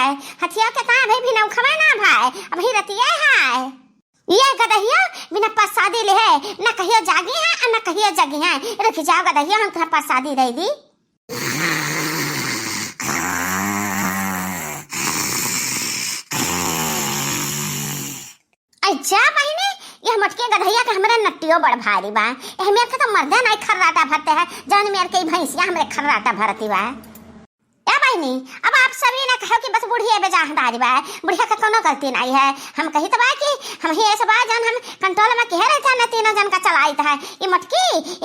भाई हथिया के कहाँ भाई भी नौखवा ना भाई अभी रतिया है ये गदहिया बिना प्रसादी ले है ना कहियो जागी है और ना कहियो जगी है। रुक जाओ गदहिया हम तुम्हें प्रसादी दे दी। अच्छा बहिनी यह मटके गधैया के हमरे नट्टियो बड़ भारी बा। हमें के तो मर्दे नहीं खर्राटा भरते है जान मेर के भैंसिया हमरे खर्राटा भरती बा। ए बहिनी अब आप सभी ने कहो कि बस बुढ़िया बेजाहदारी बा बुढ़िया का कोनो गलती नहीं है। हम कही तो बा कि हम ही ऐसे बा जान हम कंट्रोल में कह रहता ना तीनों जन का चलाई है। ये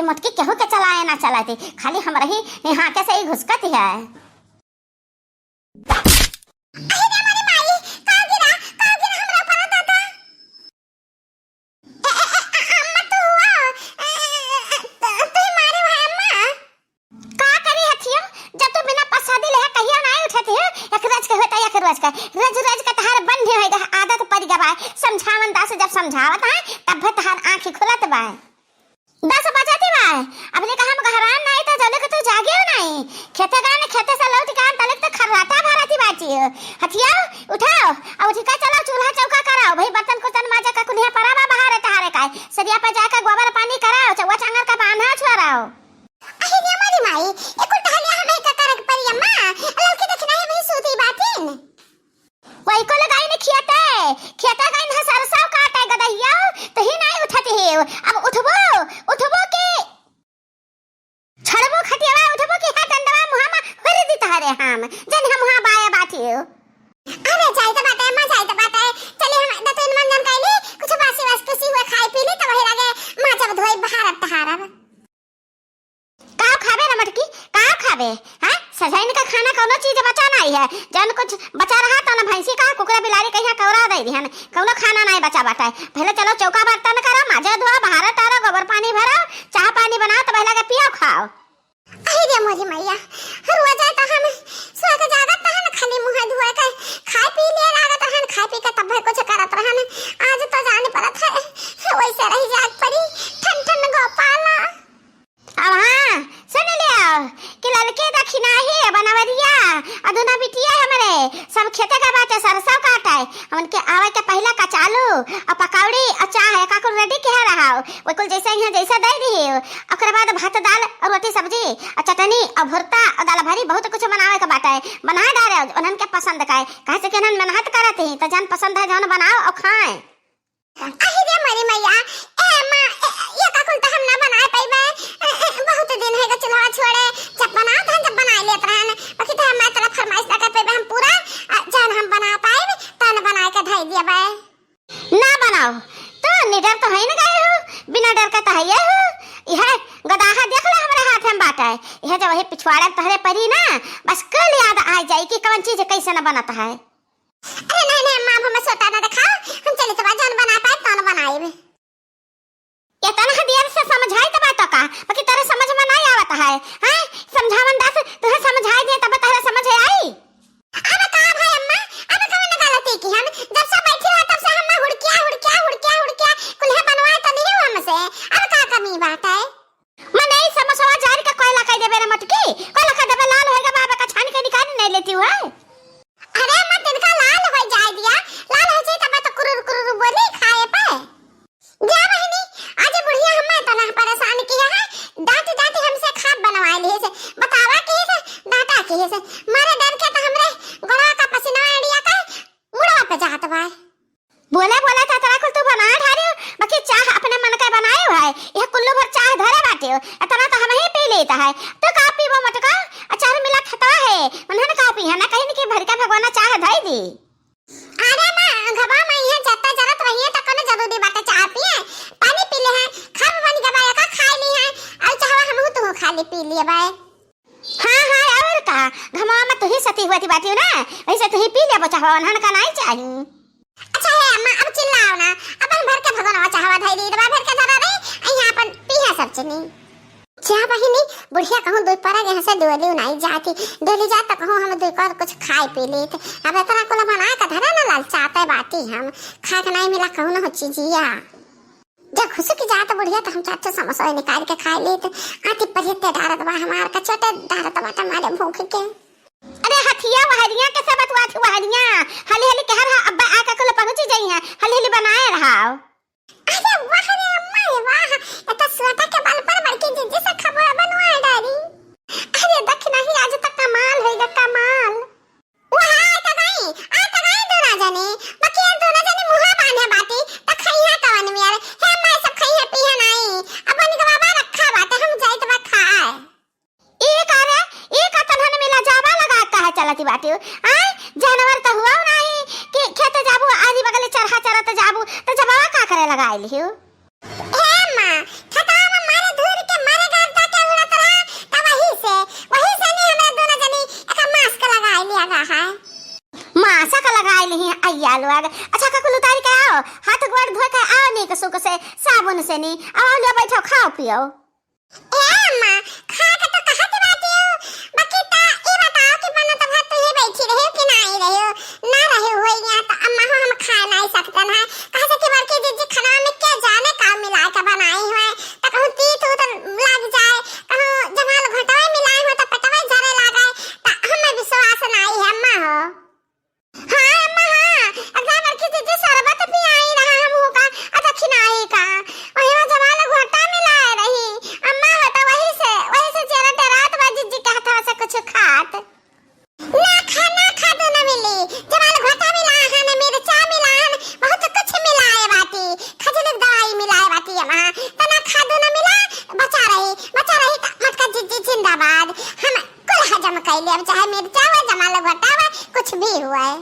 मटकी केहू के चलाए ना चलाती खाली हम रही यहाँ के से ही घुसकती है। रज का तहार बंधे होएगा आदत पड़ गया बा समझावन दास जब समझावत है तब तहार आंखें खुलत बा 10 बजती बा। अब ले हम घरान नहीं तो जले के तो जागे नहीं खेते गाने खेते से लौट के तले तो खर्राटा भरती बाटी हथिया उठाओ और उठी का चलाओ चूल्हा चौका कराओ भाई बर्तन कुर्तन माजा का कुल्हिया पराबा बाहर तहारे का सरिया पे जाकर गोबर पानी कराओ चौवा टांगर का बांधा छोड़ाओ। अहि रे मारी माई एक उल्टा हमें का करक पर अम्मा लौकी देखना है भाई सूती बातिन वही को लगाई ने खेता का इन सरसों काटे गदहिया तो ही नहीं उठती है। अब उठबो के छड़बो खटियावा उठबो के हाथ अंडवा मुहामा भर दी तारे हम जन हम वहां बाया बाटी अरे जाई तो बात है मां जाई तो बात है चले हम दतो इन मन जन काइले कुछ बासी वस्तु सी हुए खाई पी ली तो वही लगे मां जब धोई भारत तहारा का खाबे रे मटकी का खाबे हां सजाइन का खाना कोनो चीज बचा नहीं है जन कुछ बचा रहा तो ना भैंसी का कुकरा बिलारी कहिया कौरा दे दी हन कोनो खाना नहीं बचा बाटा है। पहले चलो चौका बर्तन करो माजे धो बाहर तारो गोबर पानी भरो चाह पानी बनाओ तो पहले के पियो खाओ। अहि रे मोरी मैया रुआ जाए तो हम सो के जागत तहन खाली मुंह धोए के खाई पी ले लागत हन खाई पी के तब कुछ करत रहन आज तो जाने पड़त है वैसे रही जाग पड़ी ठन ठन गोपाला। अब हां सुन लियो कि लड़के दक्षिणा ही बनवरिया अदुना बिटिया हमरे सब खेते का बात है सरसों काटा है उनके आवे के पहला कचालू और पकौड़ी और चाय है काकुल रेडी कह रहा हो वो कुल जैसे यहाँ जैसा दे दी ओकरे बाद भात दाल और रोटी सब्जी और चटनी और भुर्ता और दाल भरी बहुत कुछ बनावे का बात है बना डाले उन्हन के पसंद का है कहे से कि उन्हन मेहनत करते हैं तो जान पसंद है जान बनाओ और खाएं। अहि रे मरी मैया ए मां ये काकुल तो हम ना बनाए पाइबे बहुत दिन है चलो छोड़े जब बनाओ तो जब बना लेत रहन बाकी तो हम तरफ फरमाइश लगा पे हम पूरा जान हम बना पाए तन बना के धई देबे ना बनाओ तो निडर तो है ना गए हो बिना डर का तो है हो यह गदाहा देख ले हमारे हाथ में बाटा है यह जब वही पिछवाड़ा तहरे परी ना बस कल याद आ जाए कि कौन चीज कैसे ना बनाता है। अरे नहीं मां हमें सोता ना दिखाओ हम चले तो जान बना पाए तन बनाएबे ये तना देर से समझाई तो बात का बाकी तेरे समझ में नहीं आवत है हैं समझावन दास तुहे समझाई दे तब तेरे समझ आई। अब का भाई अम्मा अब कौन गलती की हम जब से बैठी हो तब से हम हुड़किया कुल्हे बनवाए तो नहीं हो हमसे अब का कमी बात है मैं नहीं समझवा जार का कोयला कह देबे रे मटकी कोयला का देबे लाल होएगा बाबा का छान के निकाल नहीं लेती हो। अरे मत तिनका लाल हो जाए दिया लाल हो जाए तब तो कुरुर बोली खाए पे जा बहनी आज बुढ़िया हमें तना परेशान किया है डांट हमसे खाब बनवा लिए से बतावा के से डाटा के से मारे डर के तो हमरे गोड़ा का पसीना अड़िया का मुड़ा पे जात बा बोला था तेरा कुल तू बना ढारियो बाकी चाह अपने मन का बनाए हो है यह कुल्लू भर चाह धरे बाटे इतना तो हम ही पी लेता है तो का पीबो मटका अचार मिला खता है उन्होंने का पी है ना कहीं कि भर का भगवाना चाह धई दी। अरे मां घबा में यहां जत्ता जरूरत रही है तो कोनो जरूरी बात चाह पिए पानी पी ले है खब बन गया का खा ली है और चाहवा हम तो खाली पी लिए बाय। हां और का घमा में तो ही सती हुई बाटी ना वैसे तो ही पी ले बचावा उन्होंने का नहीं चाहिए। अच्छा है अम्मा अब चिल्लाओ ना अपन भर के भगवाना चाहवा धई दी दबा भर के धरा रे यहां अपन पी है सब चनी जा बहिनी बुढ़िया कहूं दो पर यहां से डोली नहीं जाती डोली जा तक कहूं हम दो कर कुछ खाए पी लेत अब इतना कोला बना के धरा ना लाल चाहते बाटी हम खा के नहीं मिला कहूं ना हो चीजिया जब खुश की जात बुढ़िया तो हम चाचा समोसा निकाल के खा लेत आती परिते डारत बा हमार का छोटे डारत बा मारे भूख के। अरे हथिया वहरिया के सब बतवा थी वहरिया जनी बाकी हम दोनों जनी मुहा बांधे बाटी त खइहा तवन में यार हे मैं सब खइहा पीहा नहीं अपन के बाबा रखा बाटे हम जाई त बा खाए एक तनहन में लाजावा लगा कहा चलती बाटी आय जानवर त हुआ नहीं कि खेत जाबू आरी बगल चरहा चरत जाबू त जबावा का करे लगाइल हियो हे मां खता में मारे धूर के मारे गार जाके उड़त रहा त वही से नहीं हमरा दोनों जनी एक मास्क लगाई लिया गा है मासा का लगाई ली आइया लोग अच्छा का कुल उतार के आओ हाथ गोड़ धो के आओ नहीं के सुख से साबुन से नहीं आओ ले बैठो खाओ पियो ए मां खा के तो कहत बाटी हो बाकी ता ई बताओ कि बनो तो भात ही बैठी रहे कि नहीं रहे ना रहे होई या तो अम्मा हम खा नहीं सकतन है कहा से कि बड़के जीजी खाना में क्या जाने का मिला के बनाई है त कहूं तीत हो तो लग जाए कहूं जमाल घटावे मिलाए हो तो पटवे जरे लागे त हमें विश्वास नहीं है अम्मा हो हां अम्मा हां अगर बड़के जीजी शरबत पी आई रहा हम हो का अच्छा खिनाई का वही में जमाल घटा मिलाए रही अम्मा हो तो वही से जरा डरात बा जीजी कहता से कुछ खात ना खा दो ना मिली जमाल घटा मिला है ना मिर्चा मिला है बहुत कुछ मिलाए बाटी खजूर दवाई मिलाए बाटी अम्मा तो ना खा दो ना मिला बचा रही मत का जीजी जिंदाबाद हम कुल हजम कर ले अब चाहे मिर्चा हो जमाल घटा हो कुछ भी हुआ है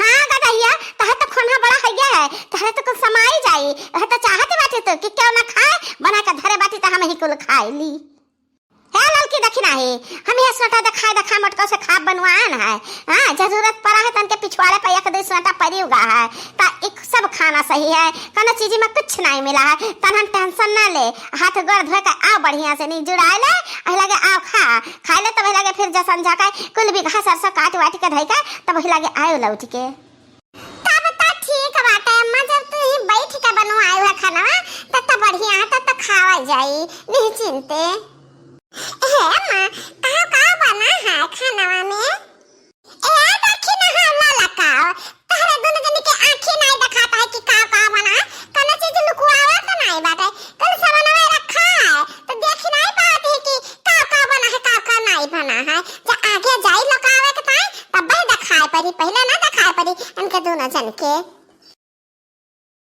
हां गदहिया तह तो खाना बड़ा है गया है तह तो कुछ समाई जाई तह तो चाहते बाटे तो कि क्यों ना खाए बना के धरे बाटी त हम ही कुल खाई ली है ललकी दखिना है हम ये सोटा दखा मटका से खाब बनवान है हां जरूरत पड़ा है तन के पिछवाड़े पे एक दो सोटा पड़ी उगा है ता एक सब खाना सही है कने चीज में कुछ नहीं मिला है तन टेंशन ना ले हाथ गोड़ धो के आ बढ़िया से नहीं जुड़ा ले आ लगे आ खा ले तब लगे फिर जसन जाके कुल भी घास सरसा काट वाट के धइ के तब लगे आयो लौट के तब त ठीक बात है अम्मा जब तू ही बैठ के बनवाए हुआ खाना तब त बढ़िया तब त खावा जाई नहीं चिंते अम्मा का बना है खाना में ए देखी ना हम ललकाओ तहरे दोनों जन के आंखें नहीं दिखाता है कि का बना कने चीज लुकुआवा तो नहीं बाटे कल सामान में रखा है तो देख नहीं पाते कि का बना है का नहीं बना है जब आगे जाई लुकावे के ताई तब दिखाए पड़ी पहले ना दिखाए पड़ी इनके दोनों जन के